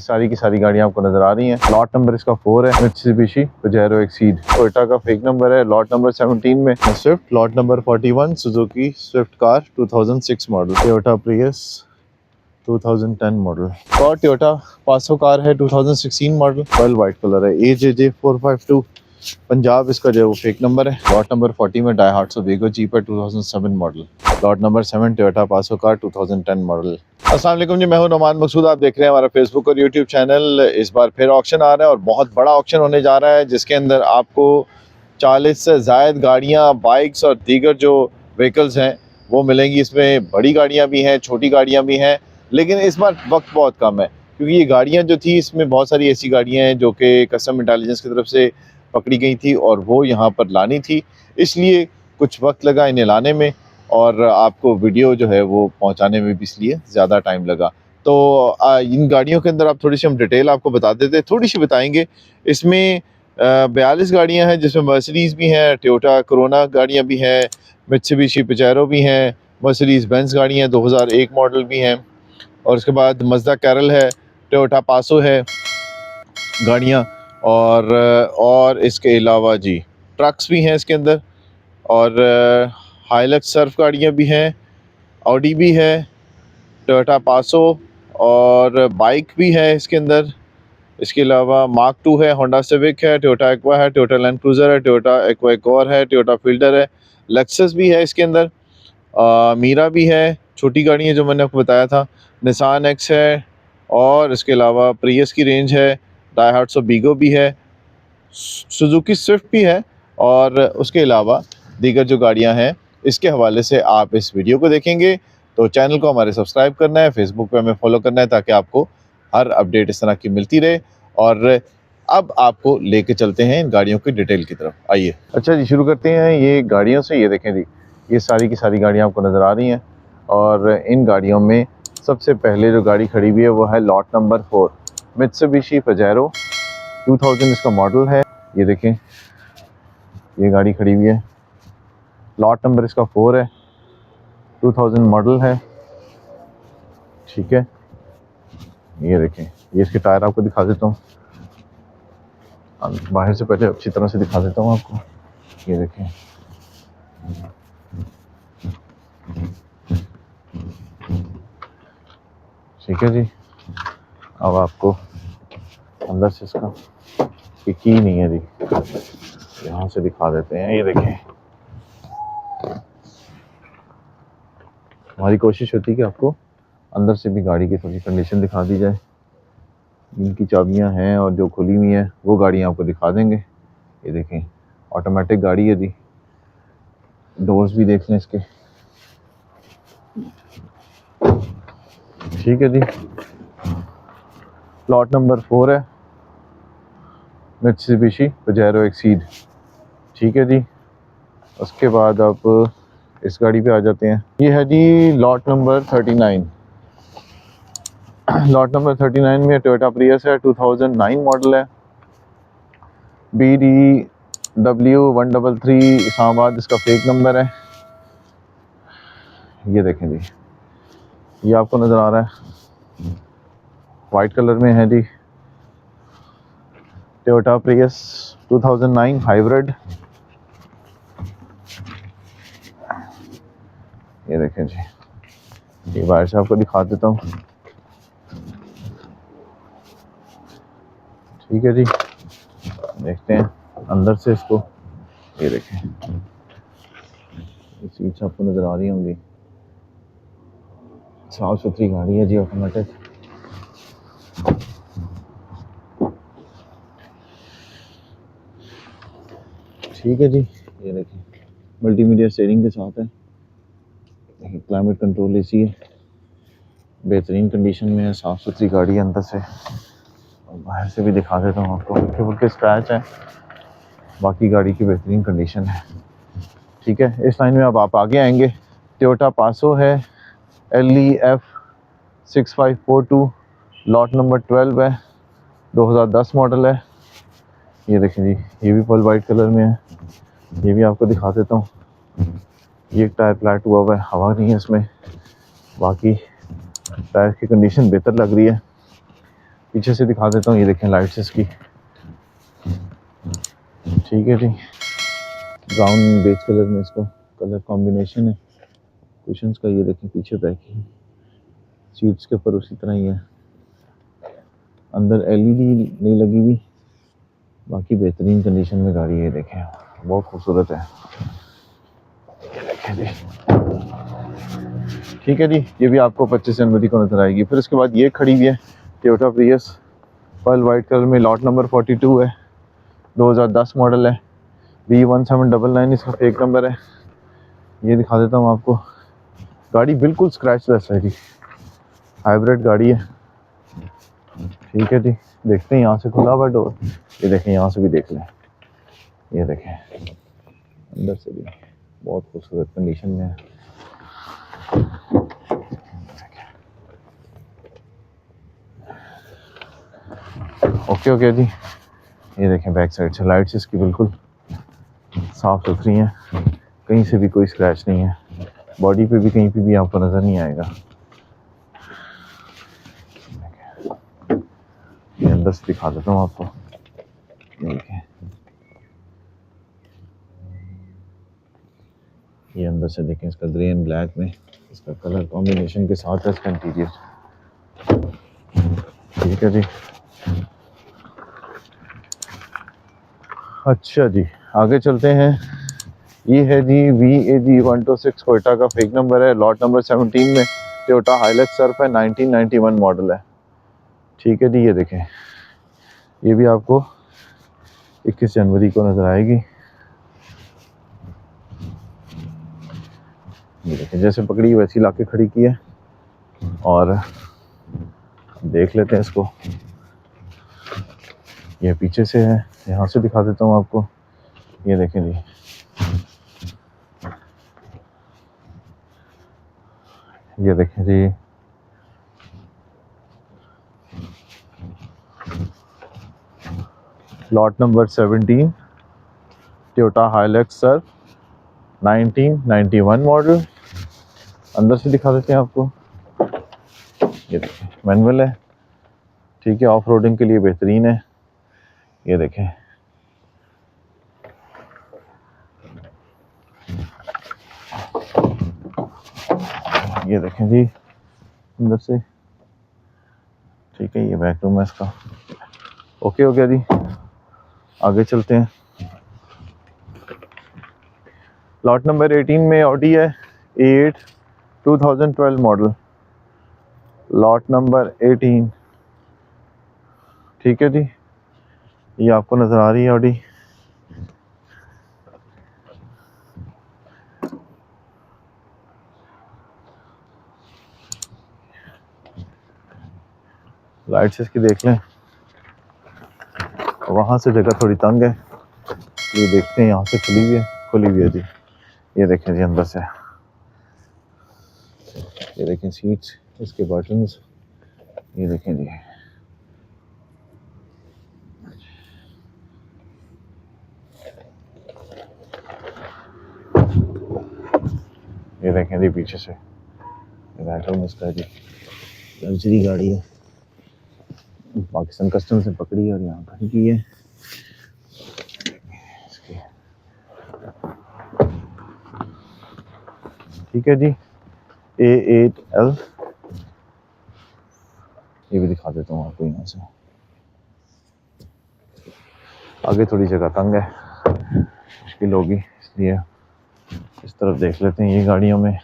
सारी की सारी गाड़ियां आपको नजर आ रही हैं। लॉट नंबर इसका 4 है, मित्सुबिशी पजेरो एक्सीड। टोयोटा का फेक नंबर है। लॉट नंबर 17 में Swift. Lot number 41 Suzuki Swift car 2006 model. Toyota Prius 2010 model. और टोयोटा पासो कार है 2016 मॉडल, पर्ल वाइट कलर है। AJJ 452 पंजाब इसका जो फेक नंबर है। लॉट नंबर 40 में डायहाट्सो वीगो जीप है 2007 model. Lot number 7 Toyota Passo car 2010 model. अस्सलाम वालेकुम जी, मैं हूं नोमान मकसूद। आप देख रहे हैं हमारा फेसबुक और यूट्यूब चैनल। इस बार फिर ऑक्शन आ रहा है और बहुत बड़ा ऑक्शन होने जा रहा है, जिसके अंदर आपको 40 से ज़ायद गाड़ियाँ, बाइक्स और दीगर जो व्हीकल्स हैं वो मिलेंगी। इसमें बड़ी गाड़ियाँ भी हैं, छोटी गाड़ियाँ भी हैं, लेकिन इस बार वक्त बहुत कम है, क्योंकि ये गाड़ियाँ जो थी इसमें बहुत सारी ऐसी गाड़ियाँ हैं जो कि कस्टम इंटेलिजेंस की तरफ से पकड़ी गई थी और वो यहाँ पर लानी थी, इसलिए कुछ वक्त लगा इन्हें लाने में, और आपको वीडियो जो है वो पहुँचाने में भी इसलिए ज़्यादा टाइम लगा। तो इन गाड़ियों के अंदर आप थोड़ी सी हम डिटेल आपको बता देते, थोड़ी सी बताएंगे। इसमें 42 गाड़ियाँ हैं, जिसमें मर्सिडीज़ भी हैं, टोयोटा कोरोना गाड़ियाँ भी हैं, मित्सुबिशी पजेरो भी हैं, मर्सिडीज़ बेंज गाड़ियाँ 2001 मॉडल भी हैं, और उसके बाद मज़दा कैरल है, टोयोटा पासो है गाड़ियाँ, और इसके अलावा जी ट्रक्स भी हैं इसके अंदर, और हाइलक्स सर्फ गाड़ियाँ भी हैं, ऑडी भी है, टोयोटा पासो और बाइक भी है इसके अंदर। इसके अलावा मार्क 2 है, होंडा सिविक है, टोयोटा एक्वा है, टोयोटा लैंड क्रूज़र है, टोयोटा एक्वा एकोर है, टोयोटा फील्डर है, लेक्सस भी है इसके अंदर, मीरा भी है, छोटी गाड़ी है जो मैंने आपको बताया था, निसान एक्स है, और इसके अलावा प्रियस की रेंज है, डायहाट्सो वीगो भी है, सुजुकी स्विफ्ट भी है, और उसके अलावा दीगर जो गाड़ियां हैं इसके हवाले से आप इस वीडियो को देखेंगे। तो चैनल को हमारे सब्सक्राइब करना है, फेसबुक पे हमें फॉलो करना है, ताकि आपको हर अपडेट इस तरह की मिलती रहे। और अब आपको लेके चलते हैं इन गाड़ियों की डिटेल की तरफ, आइए। अच्छा जी, शुरू करते हैं ये गाड़ियों से। ये देखें जी, ये सारी की सारी गाड़ियाँ आपको नज़र आ रही हैं, और इन गाड़ियों में सबसे पहले जो गाड़ी खड़ी हुई है वो है लॉट नंबर 4 मित्सुबिशी पजेरो 2000 इसका मॉडल है। ये देखें, ये गाड़ी खड़ी हुई है, लॉट नंबर इसका 4 है, 2000 मॉडल है, ठीक है। ये देखें, ये इसके टायर आपको दिखा देता हूँ, बाहर से पहले अच्छी तरह से दिखा देता हूँ आपको। ये देखें, ठीक है जी। अब आपको अंदर से इसका की नहीं है जी, यहाँ से दिखा देते हैं। ये देखें, हमारी कोशिश होती है कि आपको अंदर से भी गाड़ी की थोड़ी कंडीशन दिखा दी जाए। इनकी चाबियां हैं और जो खुली हुई हैं वो गाड़ियां आपको दिखा देंगे। ये देखें, ऑटोमेटिक गाड़ी है जी, डोर्स भी देख लें इसके, ठीक है जी। लॉट नंबर 4 है, मित्सुबिशी पजेरो एक्सीड, ठीक है जी। उसके बाद आप इस गाड़ी पे आ जाते हैं। ये है जी लॉट नंबर 39। लॉट नंबर 39 में टोयोटा प्रियस है, 2009 मॉडल है, BDW 133 इस्लामाबाद इसका फेक नंबर है। ये देखें जी, ये आपको नज़र आ रहा है, वाइट कलर में है जी, टोयोटा प्रियस 2009 हाइब्रिड। ये देखें जी, ये बाहर से आपको दिखा देता हूँ, ठीक है जी। देखते हैं अंदर से इसको। ये देखें, ये सीट्स आपको नज़र आ रही होंगी, साफ सुथरी गाड़ी है जी, ऑटोमेटिक। ठीक है जी। ये देखें, मल्टीमीडिया स्टीयरिंग के साथ है, देखिए क्लाइमेट कंट्रोल एसी है, बेहतरीन कंडीशन में है, साफ सुथरी गाड़ी है अंदर से। और बाहर से भी दिखा देता हूँ आपको, हल्के फुल्के स्क्रैच हैं, बाकी गाड़ी की बेहतरीन कंडीशन है, ठीक है। इस लाइन में अब आप आगे आएंगे, टोयोटा पासो है, LEF 6542, लॉट नंबर 12 है, 2010 मॉडल है। ये देखें जी, ये भी पर्ल वाइट कलर में है, ये भी आपको दिखा देता हूँ। ये एक टायर फ्लैट हुआ है, हवा नहीं है इसमें, बाकी टायर की कंडीशन बेहतर लग रही है। पीछे से दिखा देता हूँ, ये देखें लाइट्स इसकी, ठीक है जी। ब्राउन बेज कलर में इसका कलर कॉम्बिनेशन है। कुशन्स का ये देखें पीछे पैकिंग, सीट्स के ऊपर उसी तरह ही है। अंदर एलईडी नहीं लगी हुई, बाकी बेहतरीन कंडीशन में गाड़ी है। देखें बहुत खूबसूरत है, ये देखें जी, ठीक है जी। ये भी आपको 25 जनवरी को नजर आएगी। फिर उसके बाद ये खड़ी हुई है Toyota Prius, pearl white colour में, लॉट नंबर 42 है, 2010 मॉडल है, B1799 इसका फेक नंबर है। ये दिखा देता हूँ आपको, गाड़ी बिल्कुल स्क्रैचलेस है जी, हाइब्रिड गाड़ी है, ठीक है जी। देखते हैं यहाँ से खुला हुआ डोर, ये देखें यहाँ से भी देख लें, ये देखें अंदर से भी बहुत खूबसूरत कंडीशन में है। ओके जी, ये देखें बैक साइड से लाइट्स इसकी बिल्कुल साफ सुथरी हैं, कहीं से भी कोई स्क्रैच नहीं है, बॉडी पे भी कहीं पे भी आपको नज़र नहीं आएगा। ये अंदर से दिखा देता हूँ आपको, ये देखें, ये अंदर से देखें, इसका ग्रे एंड ब्लैक में इसका कलर कॉम्बिनेशन के साथ है इसका इंटीरियर, ठीक है जी। अच्छा जी, आगे चलते हैं। ये है जी VAG126 टोयोटा का फेक नंबर है, लॉट नंबर 17 में, टोयोटा हाइलक्स सर्फ है, 1991 मॉडल है, ठीक है जी। ये देखें, ये भी आपको 21 जनवरी को नज़र आएगी। ये देखें जैसे पकड़ी वैसी लाके खड़ी की है, और देख लेते हैं इसको। ये पीछे से है, यहाँ से दिखा देता हूँ आपको, ये देखें जी, ये देखें जी, lot number 17 Toyota Hilux Surf 1991 model. अंदर से दिखा देते हैं आपको, ये देखें मैनुअल है, ठीक है, ऑफ रोडिंग के लिए बेहतरीन है। ये देखें, ये देखें जी अंदर से, ठीक है। ये बैक रूम है इसका। ओके हो गया जी, आगे चलते हैं। लॉट नंबर 18 में ऑडी है A8 2012 मॉडल, लॉट नंबर 18, ठीक है जी। ये आपको नज़र आ रही है ऑडी, लाइट्स इसकी देख लें। वहाँ से जगह थोड़ी तंग है, ये देखते हैं, यहाँ से खुली हुई है, खुली हुई है जी। ये देखें जी अंदर से, ये देखें सीट्स, इसके बटन्स, ये देखें जी, ये देखें जी पीछे से, बैटल में इसका जी लग्जरी गाड़ी है, पाकिस्तान कस्टम से पकड़ी है और यहाँ खड़ी की है। ठीक है जी, A8L, ये भी दिखा देता हूँ आपको। यहाँ से आगे थोड़ी जगह तंग है, मुश्किल होगी, इसलिए इस तरफ देख लेते हैं। ये गाड़ियों में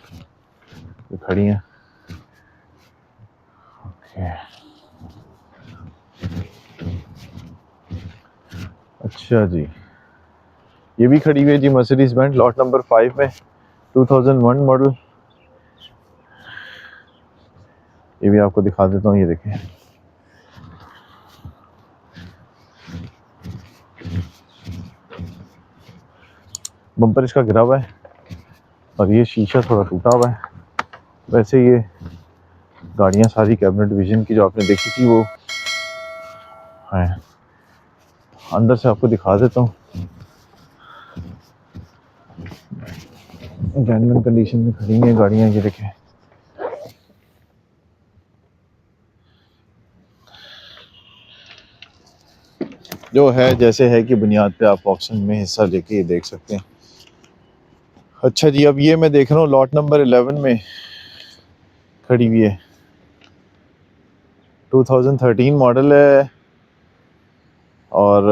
जो खड़ी हैं, अच्छा जी, ये भी खड़ी हुई है जी मर्सिडीज बेंज, लॉट नंबर 5 में, 2001 मॉडल। ये भी आपको दिखा देता हूँ, ये देखें, बम्पर इसका गिरा हुआ है और ये शीशा थोड़ा टूटा हुआ है। वैसे ये गाड़ियाँ सारी कैबिनेट विजन की जो आपने देखी थी वो है। अंदर से आपको दिखा देता हूँ, जेन्युइन कंडीशन में खड़ी हैं गाड़ियाँ, ये देखें। जो है जैसे है कि बुनियाद पे आप ऑक्शन में हिस्सा लेके ये देख सकते हैं। अच्छा जी, अब ये मैं देख रहा हूँ लॉट नंबर 11 में खड़ी हुई है, 2013 मॉडल है और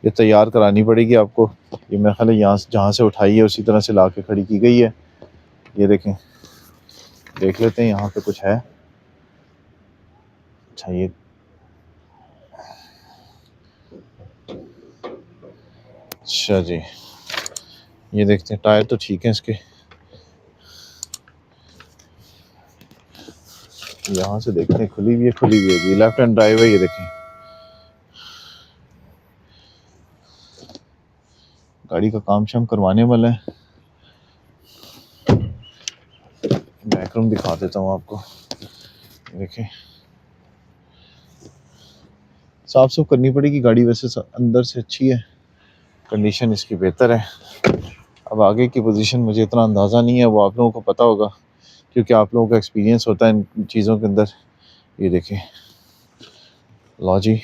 ये तैयार करानी पड़ेगी आपको। ये मेरे ख्याल है यहाँ जहाँ से उठाई है उसी तरह से ला के खड़ी की गई है। ये देखें, देख लेते हैं यहाँ पे कुछ है। अच्छा ये अच्छा जी, ये देखते हैं टायर तो ठीक है इसके। यहाँ से देखते हैं, खुली हुई है जी, लेफ्ट हैंड ड्राइव है। ये देखें, गाड़ी का काम शाम करवाने वाला है। बैकरूम दिखा देता हूँ आपको। देखें, साफ सुफ करनी पड़ेगी गाड़ी, वैसे अंदर से अच्छी है, कंडीशन इसकी बेहतर है। अब आगे की पोजीशन मुझे इतना अंदाज़ा नहीं है, वो आप लोगों को पता होगा क्योंकि आप लोगों का एक्सपीरियंस होता है इन चीज़ों के अंदर। ये देखें, लो जी,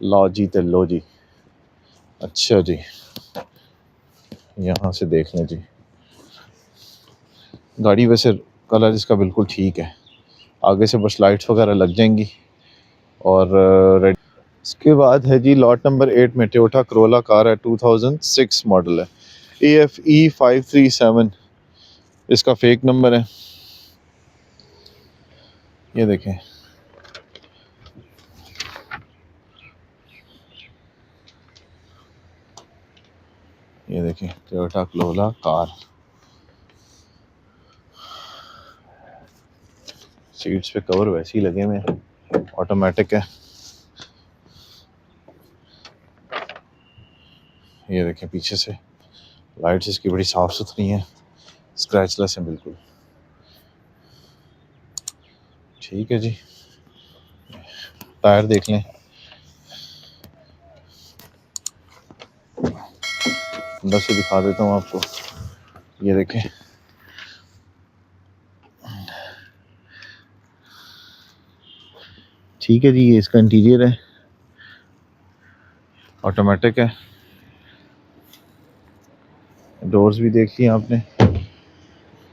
लो जी तो लो जी। अच्छा जी, यहाँ से देख लें जी, गाड़ी वैसे कलर इसका बिल्कुल ठीक है, आगे से बस लाइट्स वगैरह लग जाएंगी और रेड। इसके बाद है जी लॉट नंबर 8 में टोयोटा करोला कार है, 2006 मॉडल है, AFE 537 इसका फेक नंबर है। ये देखें, ये देखें टोयोटा करोला कार। सीट्स पे कवर वैसे ही लगे हुए हैं, ऑटोमेटिक है। ये देखें पीछे से लाइट्स इसकी बड़ी साफ सुथरी हैं, स्क्रैचलेस हैं बिल्कुल। ठीक है जी, टायर देख लें, अंदर से दिखा देता हूँ आपको। ये देखें, ठीक है जी, ये इसका इंटीरियर है, ऑटोमेटिक है। डोर्स भी देख लिए आपने।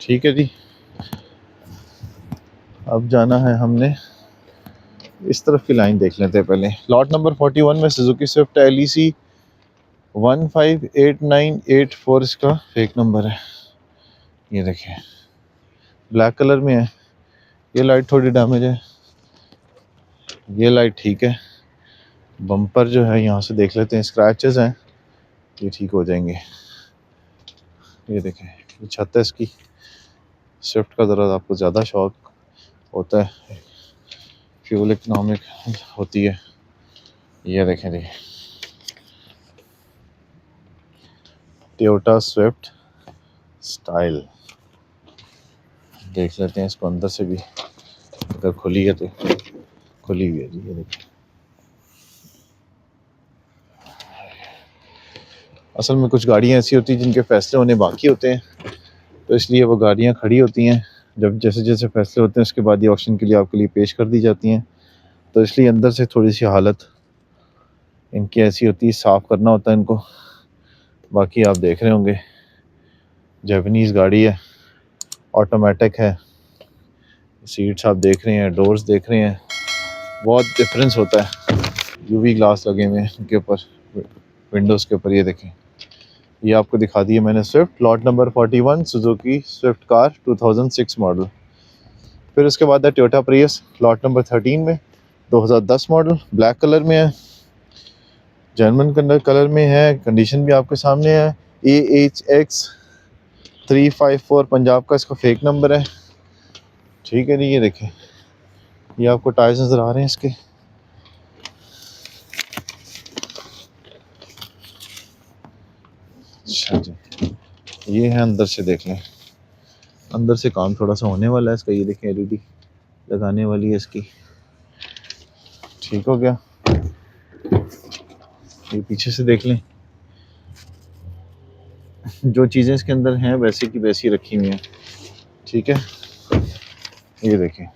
ठीक है जी, अब जाना है हमने इस तरफ की लाइन देख लेते हैं पहले। लॉट नंबर 41 में सुजुकी स्विफ्ट LEC 158984 इसका फेक नंबर है। ये देखें, ब्लैक कलर में है। ये लाइट थोड़ी डैमेज है, ये लाइट ठीक है। बम्पर जो है यहाँ से देख लेते हैं, स्क्रैचेस हैं, ये ठीक हो जाएंगे। ये देखें, ये छत है इसकी। स्विफ्ट का ज़रा आपको ज़्यादा शौक होता है, फ्यूल इकोनॉमिक होती है। ये देखें जी, टोयोटा स्विफ्ट स्टाइल। देख लेते हैं इसको अंदर से भी, अगर खुली है तो। खुली हुई है जी, ये देखिए। असल में कुछ गाड़ियाँ ऐसी होती हैं जिनके फैसले होने बाकी होते हैं, तो इसलिए वो गाड़ियाँ खड़ी होती हैं। जब जैसे जैसे फैसले होते हैं उसके बाद ये ऑक्शन के लिए आपके लिए पेश कर दी जाती हैं, तो इसलिए अंदर से थोड़ी सी हालत इनकी ऐसी होती है, साफ़ करना होता है इनको। बाकी आप देख रहे होंगे जापानीज़ गाड़ी है, ऑटोमेटिक है। सीट्स आप देख रहे हैं, डोर्स देख रहे हैं, बहुत डिफरेंस होता है। UV ग्लास लगे हुए हैं उनके ऊपर, विंडोज़ के ऊपर। ये देखें, ये आपको दिखा दी है मैंने Swift, lot number 41 Suzuki Swift car 2006 model. फिर उसके बाद है टोयोटा प्रियस, लॉट नंबर 13 में 2010 मॉडल, ब्लैक कलर में है, जर्मन कलर में है, कंडीशन भी आपके सामने है। AHX 354 पंजाब का इसका फेक नंबर है। ठीक है जी, ये देखें, ये आपको टायर्स नज़र आ रहे हैं इसके। अच्छा जी, ये है अंदर से देख लें, अंदर से काम थोड़ा सा होने वाला है इसका। ये देखें, LED लगाने वाली है इसकी। ठीक हो गया, ये पीछे से देख लें, जो चीज़ें इसके अंदर हैं वैसे की वैसी रखी हुई हैं। ठीक है, ये देखें,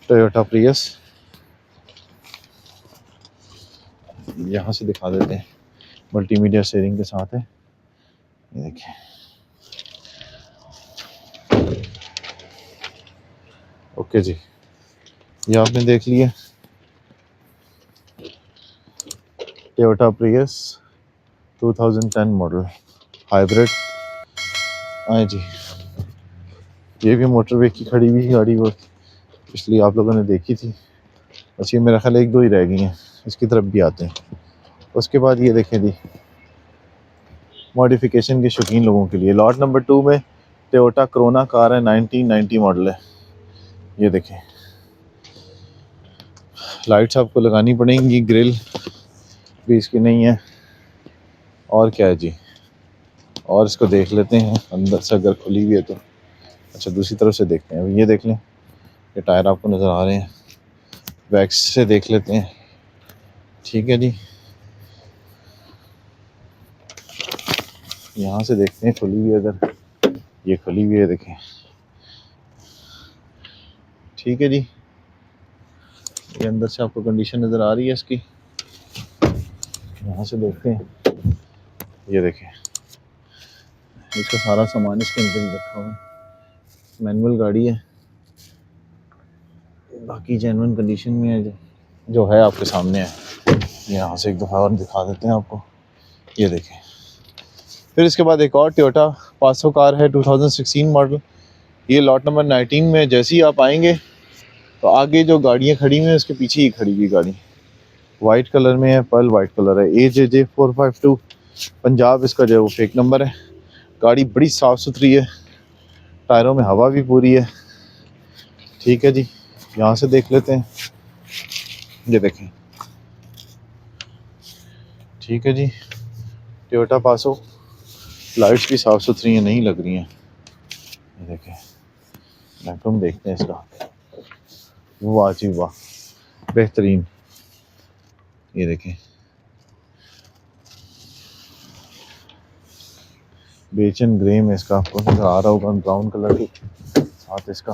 टोयोटा प्रियस, यहाँ से दिखा देते हैं, मल्टीमीडिया स्टीयरिंग के साथ है, ये देखिए। ओके जी, ये आपने देख लिया टोयोटा प्रियस 2010 मॉडल हाइब्रिड। आए जी, ये भी मोटरवे की खड़ी हुई गाड़ी, वो पिछली आप लोगों ने देखी थी, बस ये मेरा ख्याल एक दो ही रह गई हैं, इसकी तरफ भी आते हैं। उसके बाद ये देखें जी, मॉडिफिकेशन के शौकीन लोगों के लिए लॉट नंबर 2 में टोयोटा कोरोना कार है, 1990 मॉडल है। ये देखें, लाइट्स आपको लगानी पड़ेंगी, ग्रिल भी इसकी नहीं है। और क्या है जी, और इसको देख लेते हैं अंदर से, अगर खुली हुई है तो। अच्छा, दूसरी तरफ से देखते हैं। अभी ये देख लें, ये टायर आपको नज़र आ रहे हैं, बैक से देख लेते हैं। ठीक है जी, यहाँ से देखते हैं खुली हुई है, अगर ये खुली हुई है देखें। ठीक है जी, ये अंदर से आपको कंडीशन नज़र आ रही है इसकी। यहाँ से देखते हैं, ये देखें, इसका सारा सामान इसके अंदर ही रखा हुआ है। मैनुअल गाड़ी है, बाकी जेन्युइन कंडीशन में है, जो है आपके सामने है। यहाँ से एक दफ़ा और दिखा देते हैं आपको, ये देखें। फिर इसके बाद एक और टोयोटा पासो कार है, 2016 मॉडल। ये लॉट नंबर 19 में। जैसे ही आप आएंगे तो आगे जो गाड़ियाँ खड़ी हुई हैं उसके पीछे ही खड़ी हुई गाड़ी वाइट कलर में है, पर्ल वाइट कलर है, AJJ 452 पंजाब इसका जो है वो फेक नंबर है। गाड़ी बड़ी साफ़ सुथरी है, टायरों में हवा भी पूरी है। ठीक है जी, यहाँ से देख लेते हैं, ये देखें। ठीक है जी, टोयोटा पासो, लाइट्स भी साफ़ सुथरी हैं, नहीं लग रही हैं। ये देखें, बैकग्राउंड देखते हैं इसका, वाह जी वाह, बेहतरीन। ये देखें, बेचन ग्रे में इसका आपको नजर आ रहा होगा, ब्राउन कलर के साथ इसका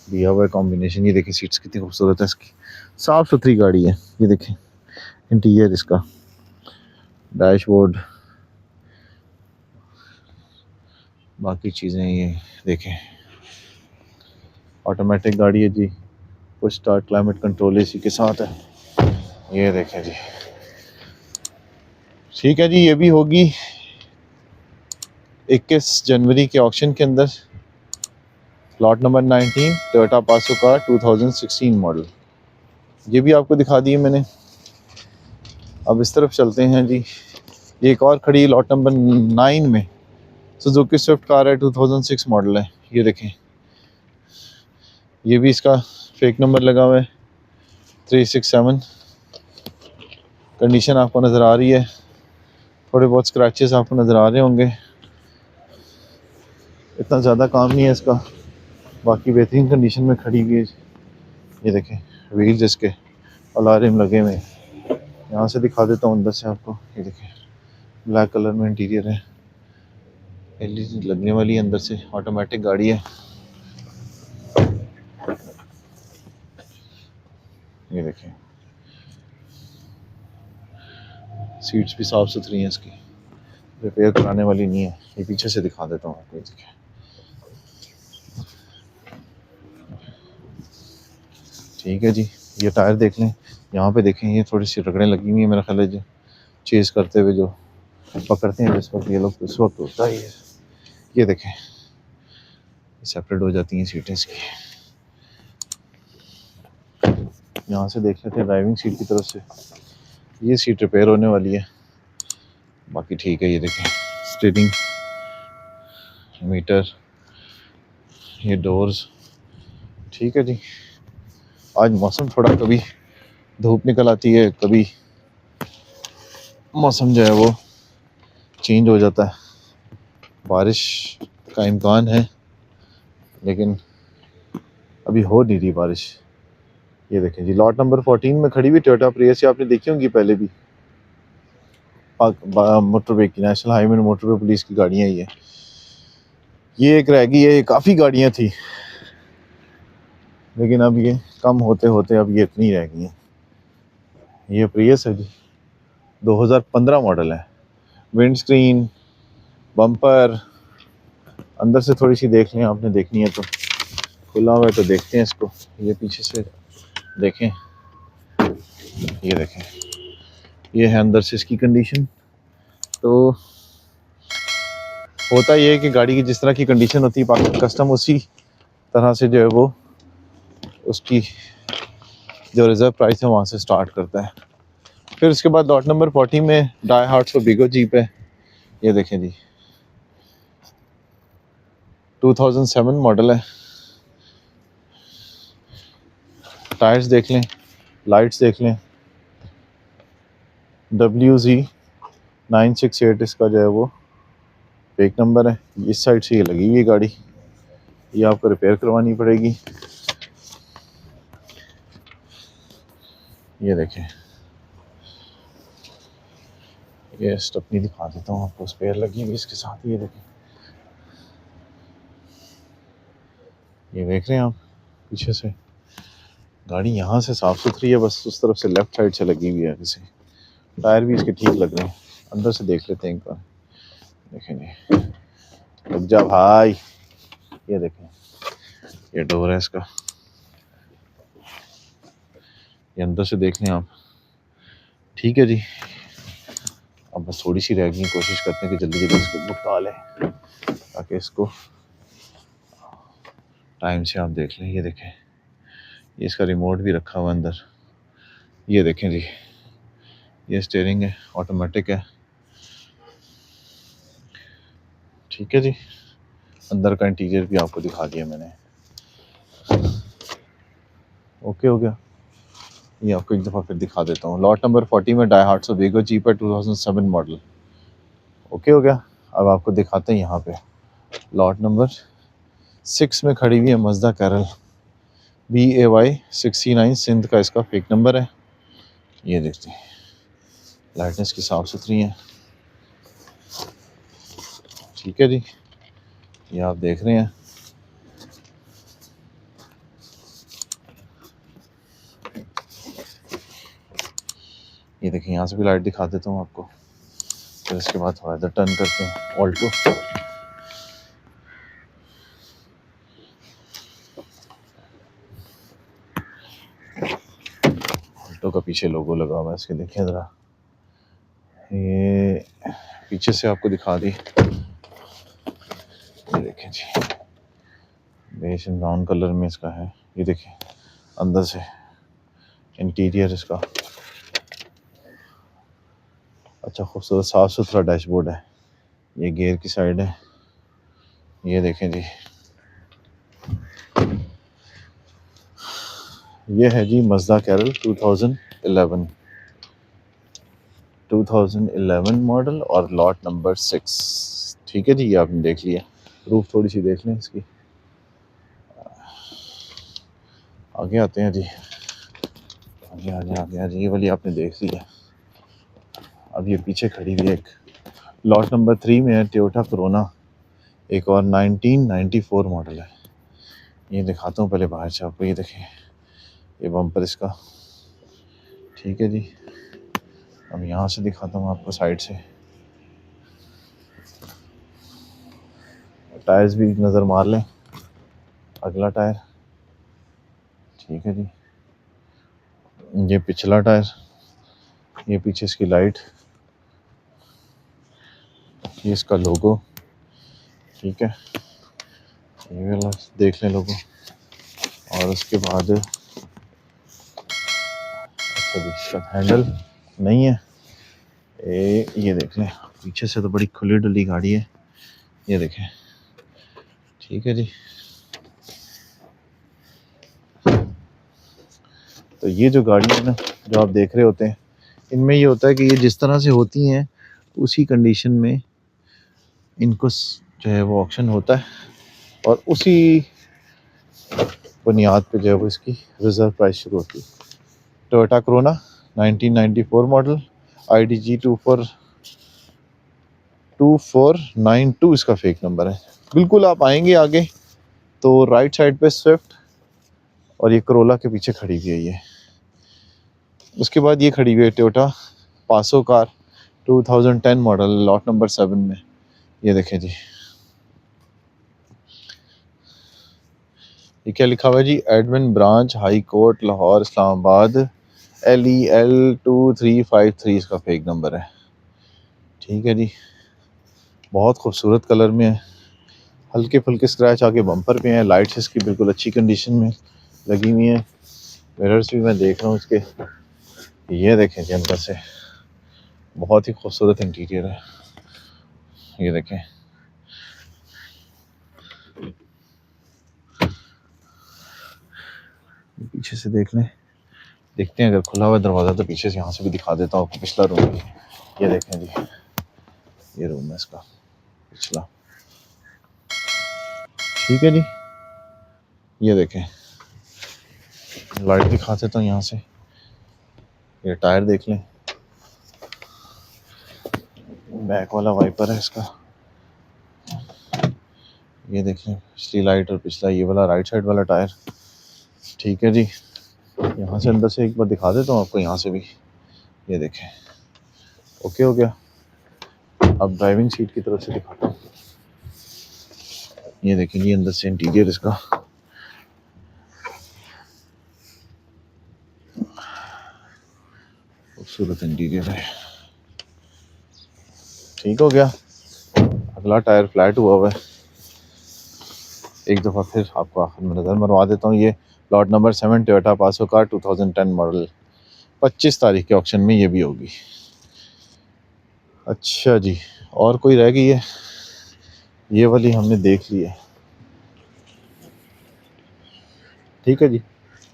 दिया हुआ है कॉम्बिनेशन। ये देखें, सीट्स कितनी खूबसूरत है इसकी, साफ़ सुथरी गाड़ी है। ये देखें इंटीरियर इसका, डैशबोर्ड, बाकी चीज़ें ये देखें। ऑटोमेटिक गाड़ी है जी, पुश स्टार्ट, क्लाइमेट कंट्रोल इसी के साथ है। ये देखें जी, ठीक है जी। ये भी होगी 21 जनवरी के ऑक्शन के अंदर। Lot number 19 Toyota Passo car 2016 model, ये भी आपको दिखा दी है मैंने। अब इस तरफ चलते हैं जी, ये एक और खड़ी लॉट नंबर 9 में सुजुकी स्विफ्ट कार है, 2006 मॉडल है। ये देखें, ये भी इसका फेक नंबर लगा हुआ है 367। कंडीशन आपको नज़र आ रही है, थोड़े बहुत स्क्रैचेस आपको नज़र आ रहे होंगे, इतना ज़्यादा काम नहीं है इसका, बाकी बेहतरीन कंडीशन में खड़ी हुई है। ये देखें, व्हील्स इसके अलार्म लगे हुए। यहाँ से दिखा देता हूँ अंदर से आपको। ये देखें, ब्लैक कलर में इंटीरियर है, LED लगने वाली है अंदर से, ऑटोमेटिक गाड़ी है। ये देखें, सीट्स भी साफ़ सुथरी हैं इसकी, रिपेयर कराने वाली नहीं है। ये पीछे से दिखा देता हूँ आपको। ये देखें, ठीक है जी। ये टायर देख लें, यहाँ पे देखें, ये थोड़ी सी रगड़ें लगी हुई है, मेरा ख्याल है जो चेज करते हुए जो पकड़ते हैं जिस वक्त ये लोग, उस वक्त होता है ये देखें, सेपरेट हो जाती हैं सीटें इसकी। यहाँ से देख लेते हैं ड्राइविंग सीट की तरफ से, ये सीट रिपेयर होने वाली है, बाकी ठीक है। ये देखें, स्टीयरिंग, मीटर, ये डोर्स, ठीक है जी। आज मौसम थोड़ा, कभी धूप निकल आती है, कभी मौसम जो है वो चेंज हो जाता है, बारिश का इम्कान है, लेकिन अभी हो नहीं रही बारिश। ये देखें जी, लॉट नंबर 14 में खड़ी हुई टोयोटा प्रियस, आपने देखी होंगी पहले भी, मोटरवे की, नेशनल हाईवे में मोटरवे पुलिस की गाड़ियाँ ही है। ये एक रह गई है, काफ़ी गाड़ियाँ थी, लेकिन अब ये कम होते होते अब ये इतनी रह गई हैं। ये प्रियस है जी, 2015 मॉडल है। विंड स्क्रीन, बम्पर, अंदर से थोड़ी सी देख लें, आपने देखनी है तो। खुला हुआ है तो देखते हैं इसको। ये पीछे से देखें, ये देखें, ये है अंदर से इसकी कंडीशन। तो होता ये है कि गाड़ी की जिस तरह की कंडीशन होती है कस्टम उसी तरह से जो है वो उसकी जो रिजर्व प्राइस है वहाँ से स्टार्ट करता है। फिर उसके बाद लॉट नंबर 40 में डाई हार्ट फॉर बिगो जीप है। ये देखें जी, 2007 मॉडल है। टायर्स देख लें, लाइट्स देख लें, WZ968 इसका जो है वो फेक नंबर है। इस साइड से ये लगी हुई है गाड़ी, ये आपको रिपेयर करवानी पड़ेगी। ये देखें, ये स्टेपनी दिखा देता हूँ आपको, स्पेयर लगी हुई इसके साथ। ये देखें, ये देख रहे हैं आप पीछे से गाड़ी यहाँ से साफ़ सुथरी है, बस उस तरफ से लेफ़्ट साइड से लगी हुई है किसी। टायर भी इसके ठीक लग रहे हैं। अंदर से देख लेते हैं एक बार। देखें जी, लग जा भाई। ये देखें, ये डोर है इसका, ये अंदर से देख लें आप। ठीक है जी, अब बस थोड़ी सी रह गई, कोशिश करते हैं कि जल्दी जल्दी इसको भुगता लें ताकि इसको टाइम से आप देख लें। ये देखें, ये इसका रिमोट भी रखा हुआ अंदर। ये देखें जी, ये स्टीयरिंग है, ऑटोमेटिक है। ठीक है जी, अंदर का इंटीरियर भी आपको दिखा दिया मैंने। ओके हो गया, ये आपको एक दफ़ा फिर दिखा देता हूँ। लॉट नंबर 40 में डाई हार्ट वीगो जीप है, 2007 मॉडल। ओके हो गया। अब आपको दिखाते हैं यहाँ पे लॉट नंबर 6 में खड़ी हुई है मज़दा कैरल, BAY 69 सिंध का इसका फेक नंबर है। ये देखते हैं, लाइटनेस की साफ़ सुथरी है। ठीक है जी, ये आप देख रहे हैं। ये देखिए, यहाँ से भी लाइट दिखा देता हूँ आपको। फिर इसके बाद थोड़ा इधर टर्न करते हैं। ऑल्टो, ऑल्टो का पीछे लोगो लगा हुआ है इसके, देखिए ज़रा। ये पीछे से आपको दिखा दी। ये देखें जी, बेज एंड ब्राउन कलर में इसका है। ये देखें अंदर से इंटीरियर इसका अच्छा खूबसूरत साफ़ सुथरा डैशबोर्ड है। ये गियर की साइड है। ये देखें जी, ये है जी मज़दा कैरल 2011 मॉडल और लॉट नंबर 6। ठीक है जी, ये आपने देख लिया। रूफ थोड़ी सी देख लें इसकी। आगे आते हैं जी, आगे आगे आगे आगे। ये वाली आपने देख लिया। अब ये पीछे खड़ी हुई एक लॉट नंबर 3 में है, टोयोटा कोरोना, एक और 1994 मॉडल है। ये दिखाता हूँ पहले बाहर से आपको। ये देखें, ये बम्पर इसका। ठीक है जी, अब यहाँ से दिखाता हूँ आपको साइड से। टायर्स भी नज़र मार लें, अगला टायर। ठीक है जी, ये पिछला टायर, ये पीछे इसकी लाइट, ये इसका लोगो। ठीक है, ये वाला देख लें लोगो। और उसके बाद अच्छा जी, इसका हैंडल नहीं है। ये देख लें, पीछे से तो बड़ी खुली डुली गाड़ी है। ये देखें। ठीक है जी, तो ये जो गाड़ी है ना, जो आप देख रहे होते हैं, इनमें ये होता है कि ये जिस तरह से होती हैं उसी कंडीशन में इनको जो है वो ऑक्शन होता है और उसी बुनियाद पे जो है वो इसकी रिजर्व प्राइस शुरू होती है। टोयोटा कोरोना 1994 मॉडल, IDG 2492 इसका फेक नंबर है। बिल्कुल आप आएंगे आगे तो राइट साइड पे स्विफ्ट और ये करोला के पीछे खड़ी हुई है ये। उसके बाद ये खड़ी हुई है Toyota Passo car 2010 model, lot number 7 में। ये देखें जी, ये क्या लिखा हुआ है जी, admin branch high court Lahore Islamabad LEL 2353 इसका फेक नंबर है। ठीक है जी, बहुत खूबसूरत कलर में है, हल्के फुल्के स्क्रैच आके बम्पर पे हैं, लाइट्स इसकी बिल्कुल अच्छी कंडीशन में लगी हुई हैं, मिरर्स भी मैं देख रहा हूँ इसके। ये देखें जी, अंदर से बहुत ही खूबसूरत इंटीरियर है। ये देखें, पीछे से देख लें, देखते हैं अगर खुला हुआ दरवाज़ा तो पीछे से यहाँ से भी दिखा देता हूँ आपको पिछला रूम भी। ये देखें जी, ये रूम है इसका पिछला। ठीक है जी, ये देखें, लाइट दिखा देता हूँ यहाँ से। ये टायर देख लें, बैक वाला वाइपर है इसका। ये देख लें, पिछली लाइट और पिछला ये वाला राइट साइड वाला टायर। ठीक है जी, यहाँ से अंदर से एक बार दिखा देता हूँ आपको, यहाँ से भी। ये देखें, ओके हो गया। अब ड्राइविंग सीट की तरफ से दिखाता हूँ। ये देखें ये अंदर से इंटीरियर इसका। खूबसूरत इंटीरियर है। ठीक हो गया। अगला टायर फ्लैट हुआ है। एक दफ़ा फिर आपको आखिर में नज़र मरवा देता हूँ। ये lot number 7 Toyota Passo car 2010 model, 25 तारीख के ऑक्शन में ये भी होगी। अच्छा जी, और कोई रह गई है? ये वाली हमने देख ली है। ठीक है जी,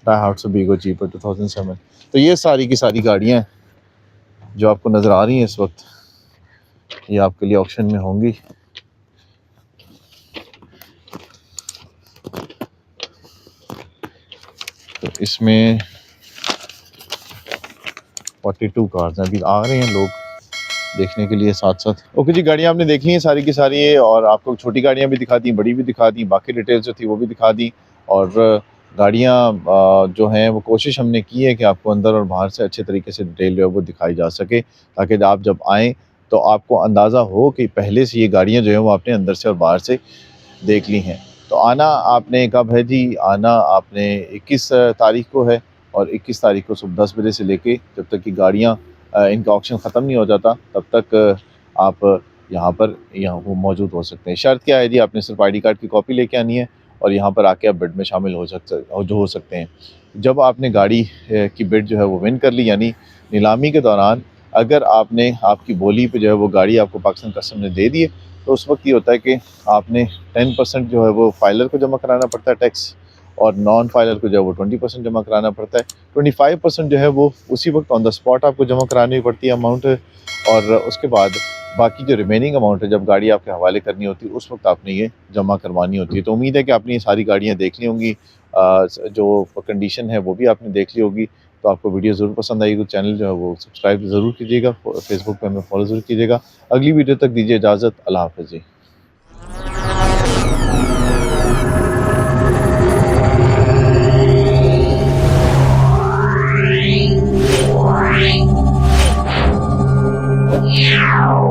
डायहाट्सो बीगो जीपर 2007। तो ये सारी की सारी गाड़ियाँ जो आपको नज़र आ रही हैं इस वक्त, ये आपके लिए ऑक्शन में होंगी। तो इसमें 42 कार्स हैं, अभी आ रहे हैं लोग देखने के लिए साथ साथ। ओके जी, गाड़ियाँ आपने देख ली हैं सारी की सारी है, और आपको छोटी गाड़ियाँ भी दिखा दी, बड़ी भी दिखा दी, बाकी डिटेल्स जो थी वो भी दिखा दी। और गाड़ियाँ जो हैं वो कोशिश हमने की है कि आपको अंदर और बाहर से अच्छे तरीके से डिटेल जो है वो दिखाई जा सके, ताकि आप जब आएँ तो आपको अंदाज़ा हो कि पहले से ये गाड़ियाँ जो हैं वो आपने अंदर से और बाहर से देख ली हैं। तो आना आपने कब है जी? आना आपने 21 तारीख को है, और 21 तारीख को सुबह 10 बजे से लेके जब तक कि गाड़ियाँ इनका ऑक्शन ख़त्म नहीं हो जाता तब तक आप यहाँ वो मौजूद हो सकते हैं। शर्त क्या है जी? आपने सिर्फ ID कार्ड की कॉपी लेके आनी है और यहाँ पर आके आप बिड में शामिल हो सकते हैं। जब आपने गाड़ी की बिड जो है वो विन कर ली, यानी नीलामी के दौरान अगर आपने आपकी बोली पे जो है वो गाड़ी आपको पाकिस्तान कस्टम ने दे दी है, तो उस वक्त ये होता है कि आपने 10% जो है वो फाइलर को जमा कराना पड़ता है टैक्स, और नॉन फाइलर को जो है वो 20% जमा कराना पड़ता है। 25% जो है वो उसी वक्त ऑन द स्पॉट आपको जमा करानी पड़ती है अमाउंट, और उसके बाद बाकी जो रिमेनिंग अमाउंट है जब गाड़ी आपके हवाले करनी होती है उस वक्त आपने ये जमा करवानी होती है। तो उम्मीद है कि आपने ये सारी गाड़ियाँ देख ली होंगी, जो कंडीशन है वो भी आपने देख ली होगी। तो आपको वीडियो ज़रूर पसंद आएगी तो चैनल जो है वो सब्सक्राइब ज़रूर कीजिएगा, फेसबुक पे हमें फॉलो ज़रूर कीजिएगा। अगली वीडियो तक दीजिए इजाज़त, अल्लाह हाफ़िज़ जी। Meow.